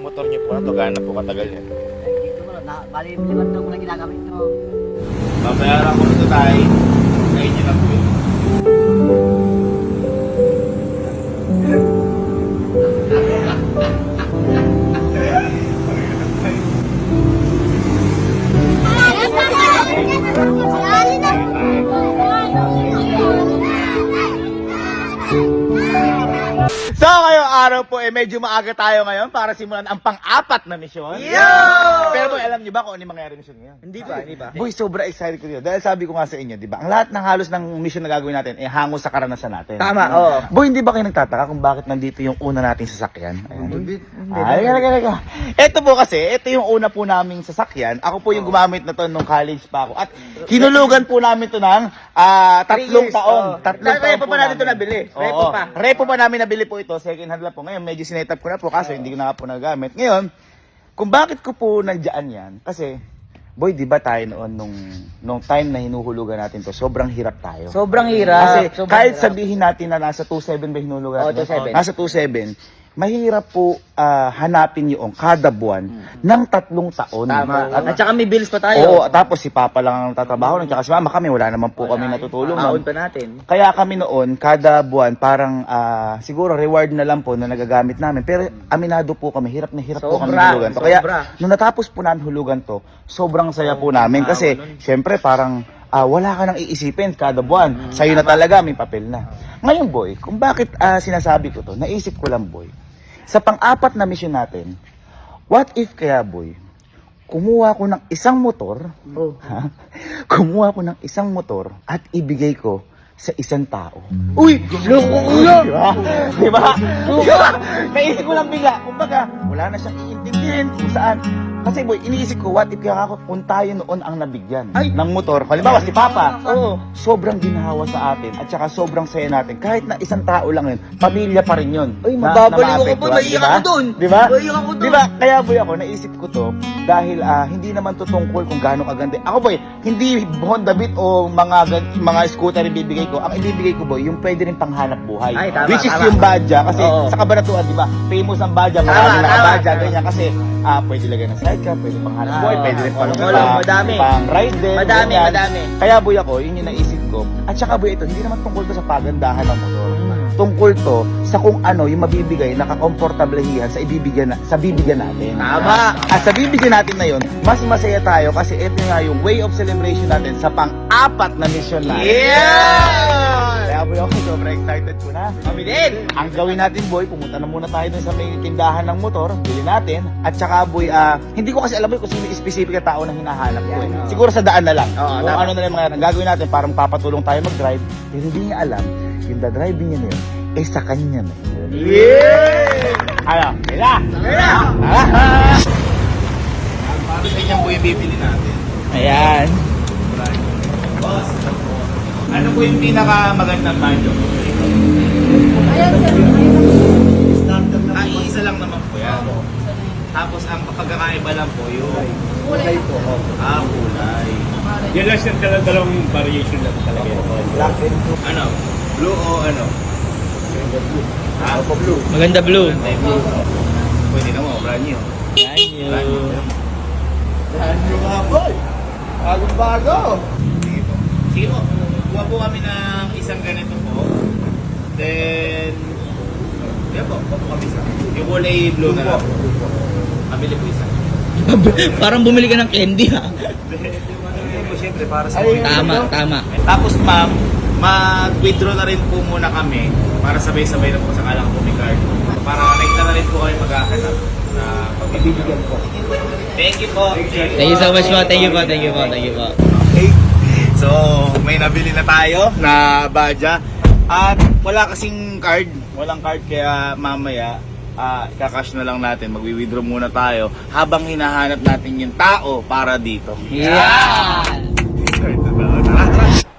motor niyo po na to, gaano po katagal yan? Dito mo, bali 5 taon ko na ginagamit ito. Babayaran ko ito tayo. Kain niyo lang po yun. So, ngayong araw po, medyo maaga tayo ngayon para simulan ang pang-apat na misyon. Pero boy, alam niyo ba kung ano yung mangyayari misyon ngayon? Hindi ba? Boy, sobrang excited ko yun. Dahil sabi ko nga sa inyo, di ba? Ang lahat ng halos ng mission na gagawin natin, hango sa karanasan natin. Tama, oo. Boy, hindi ba kayo nagtataka kung bakit nandito yung una nating sasakyan? Halika. Ito po kasi, ito yung una po naming sasakyan. Ako po yung gumamit na to nung college pa ako. At hinulugan po namin to ng 3 taon. 3 taon Repo po pa natin ito namin. nabili. Oo. Repo pa namin nabili po ito. Second hand lang po. Ngayon, medyo sinetap ko na po kaso hindi ko na po nagamit. Ngayon, kung bakit ko po nandiyan yan, kasi, boy, di ba tayo noon nung time na hinuhulugan natin to, sobrang hirap tayo. Sobrang hirap. Kasi sobrang kahit hirap. sabihin natin na nasa 2.7 ba hinuhulugan Oo, natin? 2.7. Nasa 2.7. Mahirap po hanapin yung kada buwan ng 3 taon. Tama. At saka may bills pa tayo. Oo, tapos si Papa lang ang tatrabaho, at saka si Mama kami, wala naman po kami natutulong. Maon pa natin. Kaya kami noon, kada buwan, parang siguro reward na lang po na nagagamit namin. Pero aminado po kami, hirap na hirap po kami Sobra, hulugan to. Kaya sobra. nung natapos po namin hulugan to, sobrang saya po namin. Kasi syempre parang wala ka nang iisipin kada buwan. Sa'yo na talaga, may papel na. Ngayon boy, kung bakit sinasabi ko to, naisip ko lang boy, sa pang-apat na mission natin, what if kaya boy, kumuha ko ng isang motor, kumuha ko ng isang motor at ibigay ko sa isang tao. Uy! Loko ulo! Diba? Naisip ko lang bigla. Kumbaga, wala na siyang iintindihin kung saan. Kasi boy, iniisip ko, what if kung tayo noon ang nabigyan ng motor, halimbawa si Papa, sobrang ginawa sa atin at saka sobrang saya natin. Kahit na isang tao lang yun, pamilya pa rin yun. Ay, mababaliw ako po, naiiyak ako dun. Diba? Naiiyak ako dun. Diba? Kaya boy ako, naisip ko to dahil hindi naman to tungkol kung gaano kaganda. Ako boy, hindi Honda Beat o mga scooter ibibigay ko. Ang ibibigay ko boy, yung pwede rin panghanap buhay. Ay, tama, Which is tama. yung badya. Kasi Oo. sa Kabanatuan, diba? Famous ang badya. Tama, Maraming tama. nakabadya. Ganyan. Kasi pwede lagay ng sidecar, pwede panghanap buhay, pwede rin Madami. pang ride din. Madami, ganyan. madami. Kaya boy ako, yun yung naisip ko. At saka boy ito, hindi naman tungkol to sa pagandahan ng motor. Tungkol to sa kung ano yung mabibigay na kakomportablehihan sa bibigyan natin. Tama. At sa bibigyan natin na yun, mas masaya tayo kasi ito nga yung way of celebration natin sa pang-apat na mission natin. Kaya boy ako, sobrang excited ko na. Kami din. Ang gawin natin boy, pumunta na muna tayo dun sa may tindahan ng motor, bili natin. At saka boy, hindi ko kasi alam boy kung sino yung specific na tao na hinahanap ko eh. Siguro sa daan na lang. Oo, Kung tama. ano na lang mga gagawin natin, parang papatulong tayo mag-drive. Pero hindi niya alam, yung driving niya na yun, sa kanya na yun. Ano? Kaya? Para sa inyong boy, bibili natin. Ayan. Boss, ano po yung pinakamagandang banjo? Iisa lang naman po yan. Tapos ang pagkakaiba lang po yung kulay po. Kulay. Yan lang siya dalawang variation lang talaga. Black and blue. Ano? Blue o ano? Blue. Maganda blue. Pwede naman, brand new. Thank you. Brand new nga boy. Bagong-bago. Sige po. Sige po. Kuha po kami ng isang ganito po. Then, yan po. Kuha po kami isa. Yung kulay blue na lang. Kabili po isa. Parang bumili ka ng candy ha. Siyempre, para sa Tama. Tapos ma'am, mag-withdraw na rin po muna kami para sabay-sabay na po sa kalang po may card. Para nakita na rin po kami maghahanap na pagbibigyan po. Thank you po. Thank you so much po. Thank you po. Okay. So, may nabili na tayo na badya. At wala kasing card. Walang card kaya mamaya kakash na lang natin. Magwi-withdraw muna tayo habang hinahanap natin yung tao para dito. Yan.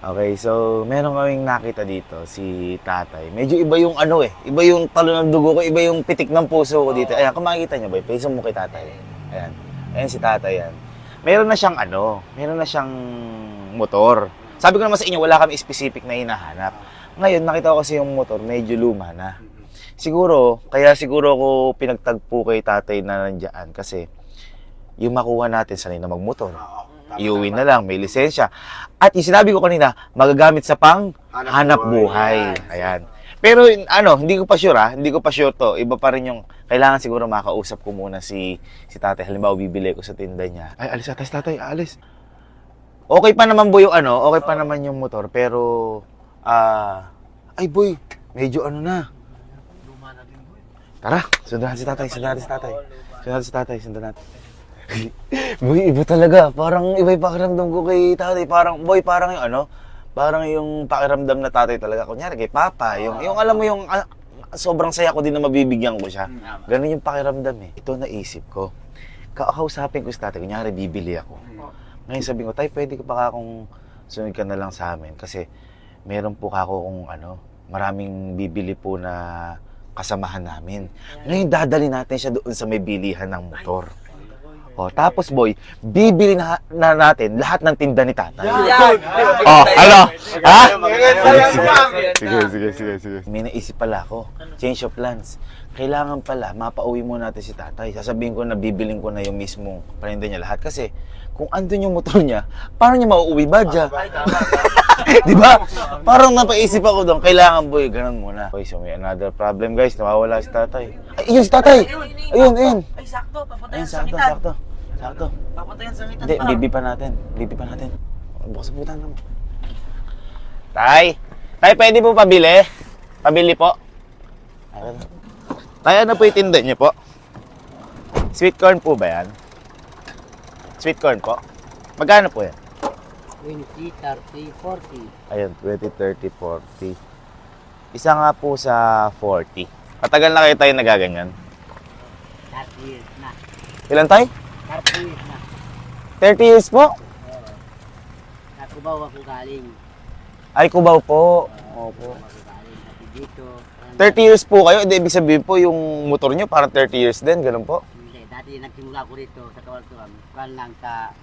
Okay, so meron kaming nakita dito si tatay. Medyo iba yung ano iba yung talo ng dugo ko, iba yung pitik ng puso ko dito. Ayan, kung makikita nyo ba, face mo kay tatay. Ayan, ayan si tatay yan. Meron na siyang motor. Sabi ko naman sa inyo, wala kami specific na hinahanap. Ngayon, nakita ko kasi yung motor, medyo luma na. siguro, kaya siguro ako pinagtagpo kay tatay na nandiyan kasi yung makuha natin sanay na magmotor. Iuwi na lang, may lisensya. At yung sinabi ko kanina, magagamit sa pang hanap buhay. Ayan. Pero hindi ko pa sure hindi ko pa sure to. Iba pa rin yung, kailangan siguro makausap ko muna si tatay. Halimbawa, bibili ko sa tinda niya. Ay, alis atas tatay, alis. Okay pa naman boy yung okay pa naman yung motor, pero, ay boy, medyo na. Tara, sundan natin si tatay, sundan natin. Boy, iba talaga. Parang iba yung pakiramdam ko kay tatay. Parang, boy, parang yung parang yung pakiramdam na tatay talaga. Kunyari kay papa, yung alam mo yung sobrang saya ko din na mabibigyan ko siya. Ganun yung pakiramdam eh. Ito naisip ko. Kakausapin ko si tatay, kunyari bibili ako. Ngayon sabi ko, tay, pwede ka pa akong sunod ka na lang sa amin. Kasi meron po ako kung maraming bibili po na kasamahan namin. Ngayon dadali natin siya doon sa may bilihan ng motor. O, tapos boy, bibili na natin lahat ng tinda ni tatay. Oh, ano? Ha? Sige. May naisip pala ako. Change of plans. Kailangan pala, mapauwi muna natin si tatay. Sasabihin ko na bibiling ko na yung mismong paninda niya lahat. Kasi, kung andun yung motor niya, paano niya mauuwi ba dyan? Di ba? Parang napaisip ako doon, kailangan boy, ganun muna. Okay, so may another problem guys, nawawala si tatay. Ay, yun si tatay! Ayun. Ay, sakto. Papatayan Ayun, sa sangitan. sakto. Papatayan sa sangitan. Hindi, bibi pa natin. Bukas ang putan naman. Tay, pwede po pabili? Pabili po. Tay, ano po yung tinda niyo po? Sweet corn po ba yan? Sweet corn po? Magkano po yan? 20, 30, 40. Ayun, 20, 30, 40. Isa nga po sa 40. Matagal na kayo tayo nagaganyan? 30 years na. Ilan tayo? 30 years na. 30 years po? Nakubaw ako galing. Ay, Cubao po. Opo. Ako galing. Kasi dito. 30 years po kayo? Ibig sabihin po yung motor nyo parang 30 years din, ganun po? Hindi. Dati nagsimula ko rito sa Kawaltuan. Kuan lang sa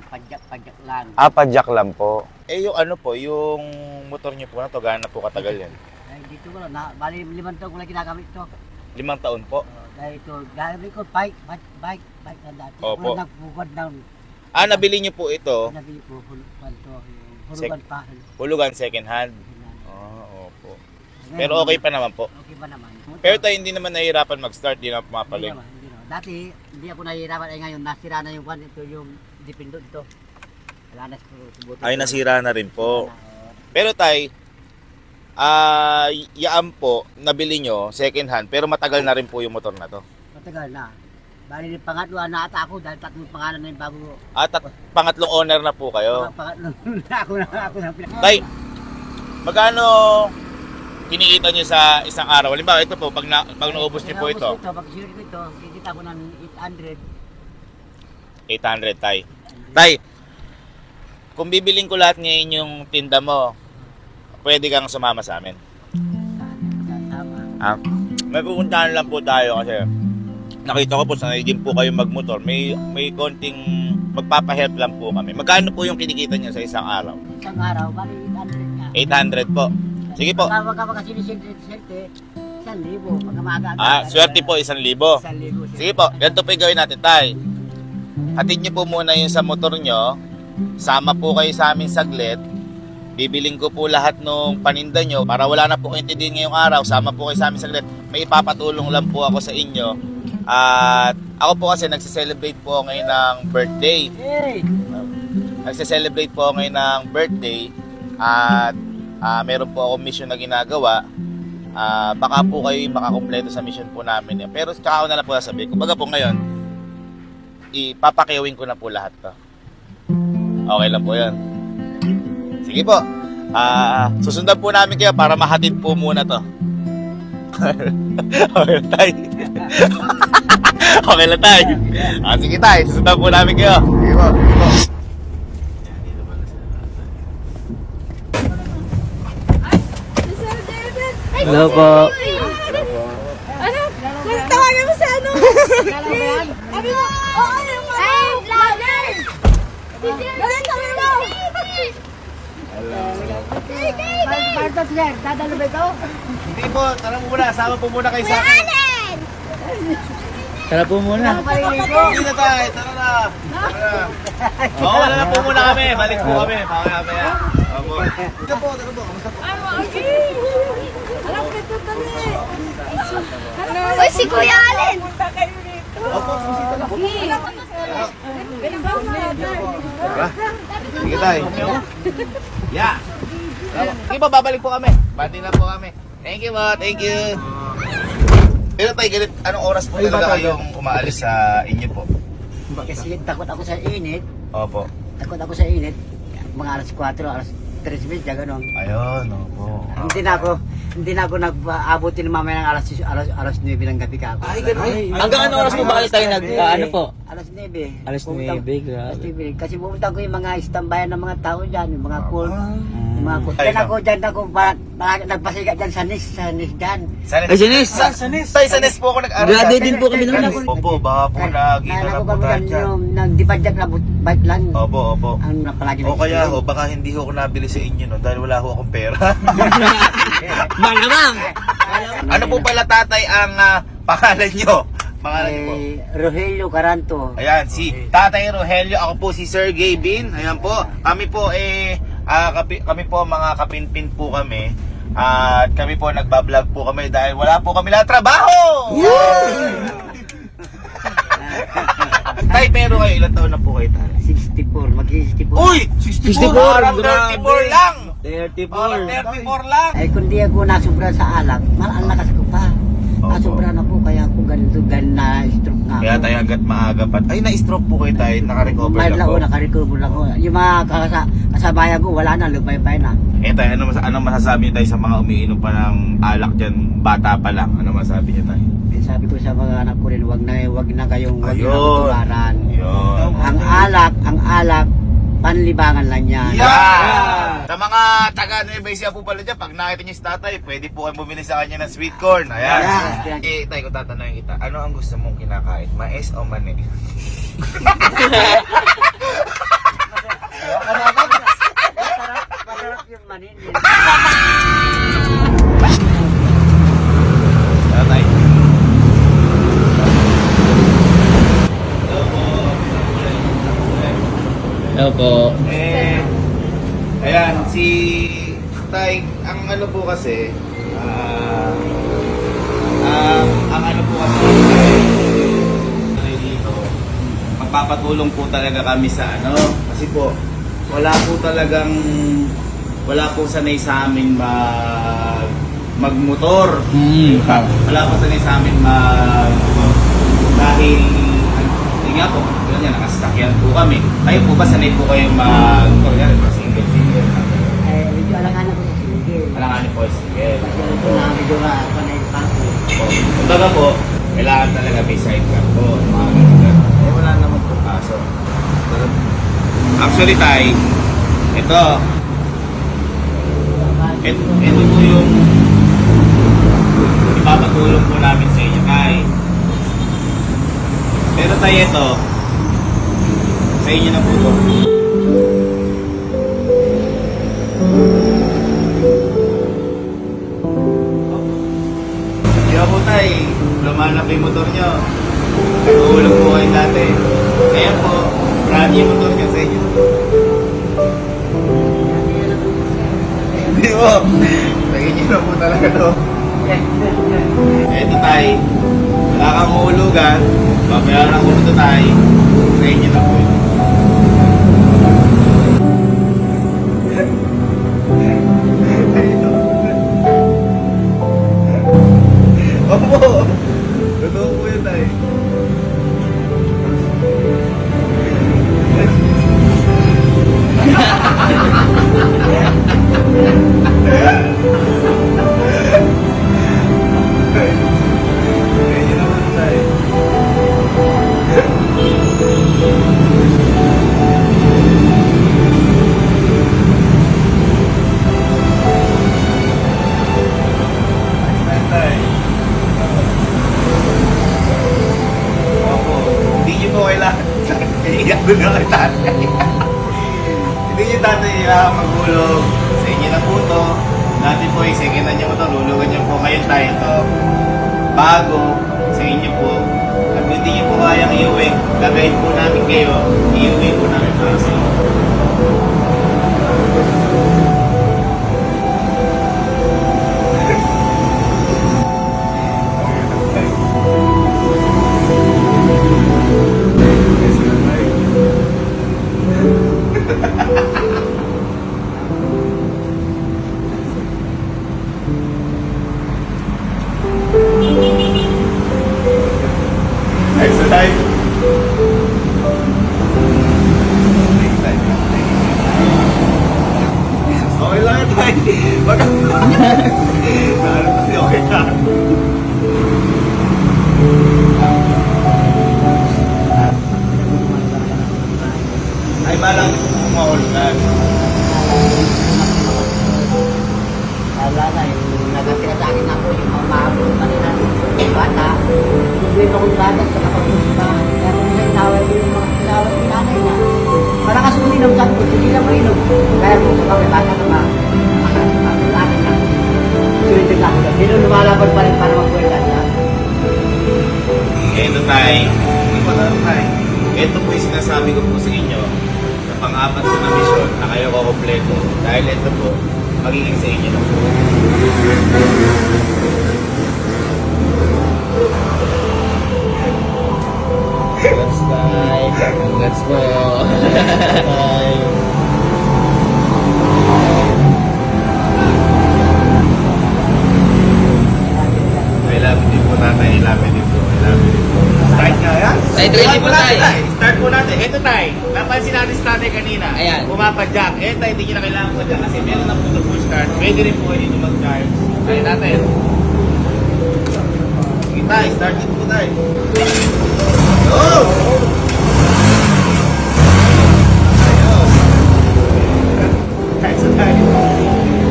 pajak lang. Padjak lang po. Eh, yung yung motor nyo po na to, gaano po katagal yan? Ay, dito ko bali 5 taon ko lang ginagamit ito. 5 taon po. Dahil ito, gamit ko bike na dati. Opo. Wala nagbukod ng Nabili nyo po ito, nabi ko, hulugan pa. hulugan second hand. Opo. Pero okay pa naman po. Okay pa naman. Pero tayo hindi naman nahihirapan mag-start, di na pumapaling. Hindi naman. Dati, hindi ako nahihirapan. Ay ngayon, nasira na yung kwan. Ito yung dipindot ito. Wala na subuto. Ay, nasira na rin po. Pero tay, yaan po, nabili nyo, second hand, pero matagal na rin po yung motor na to. Matagal na. Bali, pangatlo na ata ako dahil tatlong pangalan na yung bago. At pangatlong owner na po kayo. Pangatlo na ako na Tay, magkano kinikita nyo sa isang araw? Halimbawa, ito po, pag naubos nyo po ito. Pag share ko ito, kikita ko ng 800. 800, tay. Tay, kung bibiling ko lahat ngayon yung tinda mo, pwede kang sumama sa amin. Tama. May pupuntahan lang po tayo kasi nakita ko po sanay din po kayo magmotor. May konting magpapahelp lang po kami. Magkano po yung kinikita niyo sa isang araw? Isang araw, bali 800 nga. 800 po. Sige po. Pag makasinisente, 1,000. Pag maaga. Swerte po 1,000. 1,000. Sige po, ganito po yung gawin natin, tay. Hatid niyo po muna yung sa motor nyo. Sama po kayo sa amin saglit. Bibiling ko po lahat ng paninda nyo para wala na po kayong tindihin ngayong araw. Sama po kayo sa amin saglit. May ipapatulong lang po ako sa inyo. At ako po kasi nagsiselebrate po ngayon ng birthday. Hey! Nagsiselebrate po ngayon ng birthday. At meron po ako mission na ginagawa. Baka po kayo makakompleto sa mission po namin. Pero tsaka na lang po sasabihin. Kumbaga po ngayon, ipapakiwin ko na po lahat to. Okay lang po yun. Sige po. Susundan po namin kayo para mahatid po muna to. Okay lang tayo. Okay lang tayo. Sige tayo. Susundan po namin kayo. Sige po. Sige po. Hello po. Ano? Tawagan mo sa ano? Ano mo? Oo, ano mo? Ay, vlogger! Gawin kami mo! ito, sir? Dadalo ba ito? Hindi po, tara muna. Sama po muna kayo sa akin. Tara po muna. Hindi na tayo, tara na. Oo, wala na po muna kami. Balik po kami. Mamaya. Opo. Tara po. Kamusta po? Alam ko ito dali. Uy, si Kuya Allen. Opo, susita na po. Tara. Sige tayo. Yeah. Sige po, babalik po kami. Bati na po kami. Thank you po, thank you. Pero tayo, ganit, anong oras po talaga kayong umaalis sa inyo po? Kasi takot ako sa init. Opo. Takot ako sa init. Mga alas 4, alas 3, gano'n. Ayun, opo. Hindi na ako nag-aabutin mamaya ng alas 9 ng gabi ka ako. Hanggang anong oras po ba kayo tayo ano po? Alas 9. Alas 9, Alas grabe. 9. Kasi pumunta ko yung mga istambayan ng mga tao dyan, yung mga cool. Yung mga cool. Ay, Kaya ako dyan nagpasiga dyan sa NIS dyan. Ay, Sinis! Tayo sa NES po ako nag-aral. Graduate din po kami noon. Opo, baka po nakita na po tayo dyan. Yung nagdipadyak na bike lang. Opo. Ang palagi O kaya ho, baka hindi ho ako nabili sa inyo no dahil wala ho akong pera. Malamang! Ano po pala tatay ang pangalan nyo? Pangalan nyo po? Rogelio Caranto. Ayan, si Tatay Rogelio, ako po si Sir Gavin. Ayan po, kami po kami po mga kapinpin po kami. At kami po nagbablog po kami dahil wala po kami na trabaho! Tay, pero kayo, ilang taon na po kayo tayo? 64, mag-64. Uy! 64! Parang 34 lang! 34. Parang 34 lang! Ay, kung di ako nasubra sa alak, ang lakas ko pa. Nasubra na po, kaya ako ganito, na stroke nga. Kaya tayo agad maaga pa. Ay, na-stroke po kayo tayo, naka-recover Mayroon lang lang po. ako, nakarecover lang ako. Yung mga kasabayan ko, wala na, lupay-pay na. Eh tayo, ano masasabi niyo tayo sa mga umiinom pa ng alak dyan, bata pa lang? Ano masasabi niyo tayo? Sabi ko sa mga anak ko rin, wag na kayong Ayun. tubaran. Yun. Ang alak, panlibangan lang yan. Yeah! Sa mga taga Nueva Ecija po pala dyan, pag nakita niyo si tatay, pwede po kayo bumili sa kanya ng sweet corn. Ayan. Yeah. Eh, tayo, kung tatanungin kita, ano ang gusto mong kinakain? Mais o mani? Masarap yung manin. Tatay. Hello po. Ayan, si Tay, ang ano po kasi, ang ano po kasi, dito, magpapatulong po talaga kami sa ano, kasi po, wala po sanay sa amin magmotor. Wala po sanay sa amin dahil hindi nga po, ganyan, nakasasakyan po kami. Kayo po ba sanay po kayong single? Medyo alangan ako sa sinigil. Alanganin po, sige. Kasi ito na, medyo panay pa ako. Kumbaga po, kailangan talaga may sidecar po. Mga ganyan. Eh, wala naman po kaso. Actually, Tay, ito po yung ipapatulong po namin sa inyo, Tay. Pero Tay, ito, sa inyo na po ito. Kaya po Tay, lumalaki yung motor nyo. Nag-uulog po kayo dati. Kaya po, brand yung motor nyo sa inyo. Hindi po. Sa inyo na po talaga to. Eto Tay, wala kang uhulugan. Babayaran ko ito Tay. Sa inyo na po. Opo! Totoo po yun Tay. Ayun naman Tay. Tay. Opo. Hindi niyo po kailangan. Iiyak doon na kay tatay. Hindi niyo tatay kailangan maghulog. Sa inyo na po to. Dati po, second hand niyo po ito, lulugan niyo po. Ngayon tayo ito, bago sa inyo po. At hindi niyo po kayang iuwi, gagawin po namin kayo, iuwi po namin para sa inyo. Extra time. Okay lang ito ay. Okay lang. Ay malang mahulugan. Wala na, yung nagatira sa akin ako, yung mga mahabol kanina, yung bata, hindi ko yung bata sa kapag-uspa. Kaya kung minsan inaway ko yung mga inaway yung nanay na. Parang kasi kung inom sabi ko, hindi na mainom. Kaya kung sa kami bata na akin na. Sulit yung lahat. Hindi nung lumalaban pa rin para magpuwerta niya. Ito tayo. Ito po yung sinasabi ko po sa inyo sa pang-apat ko na mission na kayo ko kompleto. Dahil ito po, magiging sa inyo lang po. Congrats, Tay. Congrats po. Tay. I love you din po tatay. I love you din po. I love you din po. Start na yan? Tay, ready po, Tay. Start po natin. Ito tay. Napansin natin si tatay kanina. Ayan. Pumapadyak. Eh tay, hindi nyo na kailangan padyak kasi meron na po ito push start. Pwede rin po kayo dito mag-charge. Tayo natin. Sige tay, start it po tay. Go! Ayun. Tayo sa tayo.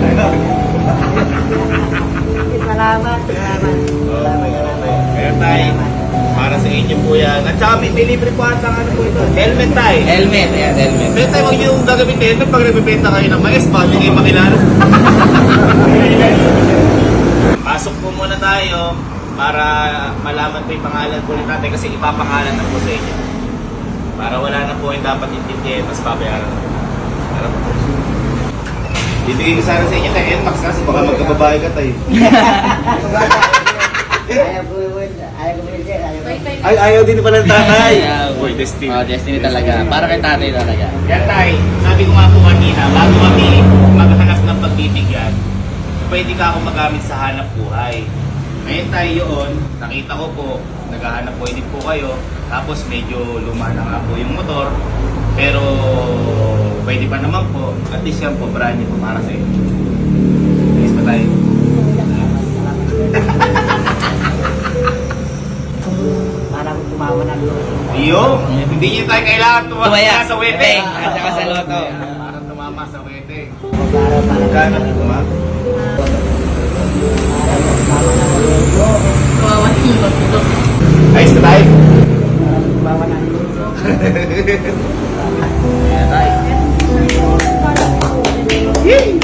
Ayun. Salamat, salamat. Kaya tayo, para sa inyo po yan. At saka may delivery po ata ano po ito. Helmet tayo. Helmet. Ayan, helmet. Pero tayo huwag yung gagawin na helmet pag nagbibenta kayo ng mais, baka hindi kayo makilala. Pasok po muna tayo para malaman po yung pangalan po ni tatay kasi ipapangalan na po sa inyo. Para wala na po yung dapat intindihin, mas babayaran na po. Para po. Bibigay ko sana sa inyo kay NMAX kasi baka magkababae ka tayo. Ayaw ko yun, ayaw ko yun, ayaw ko yun. Ay, ayaw din pala ng tatay. Ayaw. Boy, destiny. Oh, destiny talaga. Para kay tatay talaga. Yan tay, sabi ko nga po kanina, bago kami maghanap ng pagbibigyan, pwede ka ako magamit sa hanap buhay. Ngayon tayo yun, nakita ko po, naghahanap po din po kayo, tapos medyo luma na nga po yung motor, pero pwede pa naman po, at least yan po, brand new po para sa inyo. Ayos pa tayo. Parang tumawa ng loob. Iyo, hindi nyo tayo kailangan Tumaya. sa wedding. At saka sa loto. Parang tumama sa wedding. Para Gano'n na tumama? Ayos na tayo? tumawa ng loob. Ayan tayo. Yun.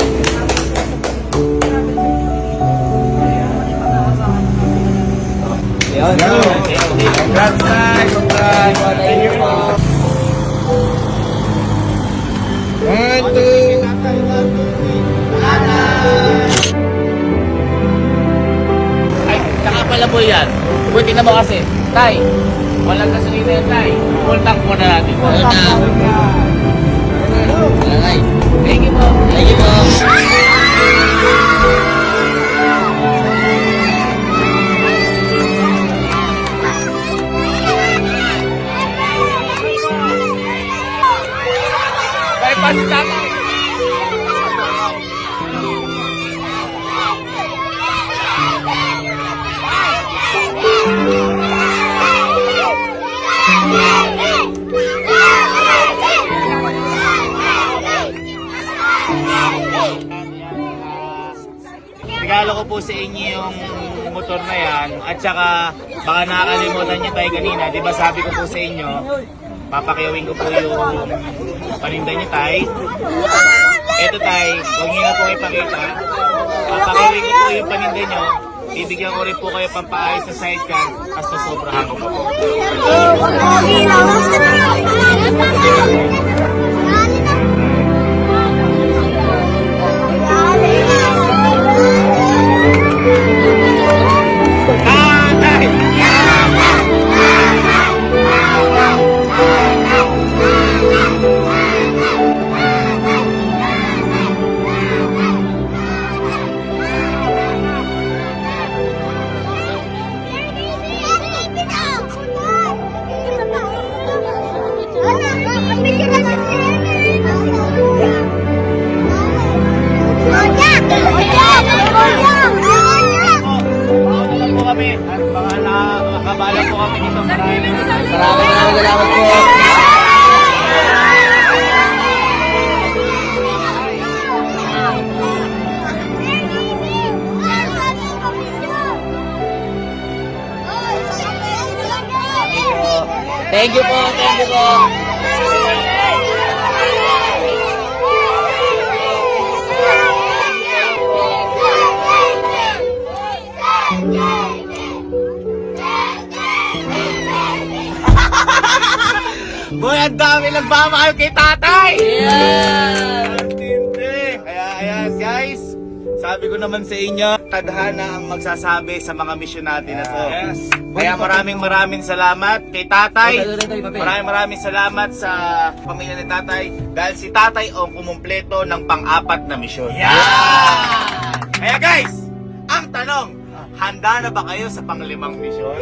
Congrats tayo! Congrats! Thank you po! One, two. Ay, saka pala po yan. Buti na mo kasi. Tay, walang gasolina yan, Tay. Full tank muna natin. Full tank. Alright. Thank you po. Thank you po. Bypass si tatay. Regalo ko po sa inyo yung motor na yan at saka baka nakakalimutan niyo tayo kanina, di ba sabi ko po sa inyo, papakiyawin ko po yung paninda niyo tay. Ito tay, huwag niyo na po ipakita. papakawin ko po yung paninda nyo. Bibigyan ko rin po kayo pampaayos sa sidecar hasta sobrahan ko po. Mauna po kami at baka nakakabala po kami dito. Maraming salamat po. Thank you po, thank you po. Boy, ang dami nagmamahal kay tatay! Yeah! Ang tindi! Kaya ayan guys, sabi ko naman sa inyo, tadhana ang magsasabi sa mga misyon natin na to. Yes. Kaya maraming salamat kay tatay. Maraming salamat sa pamilya ni tatay. Dahil si tatay ang kumumpleto ng pang-apat na misyon. Kaya guys, ang tanong, handa na ba kayo sa pang-limang misyon?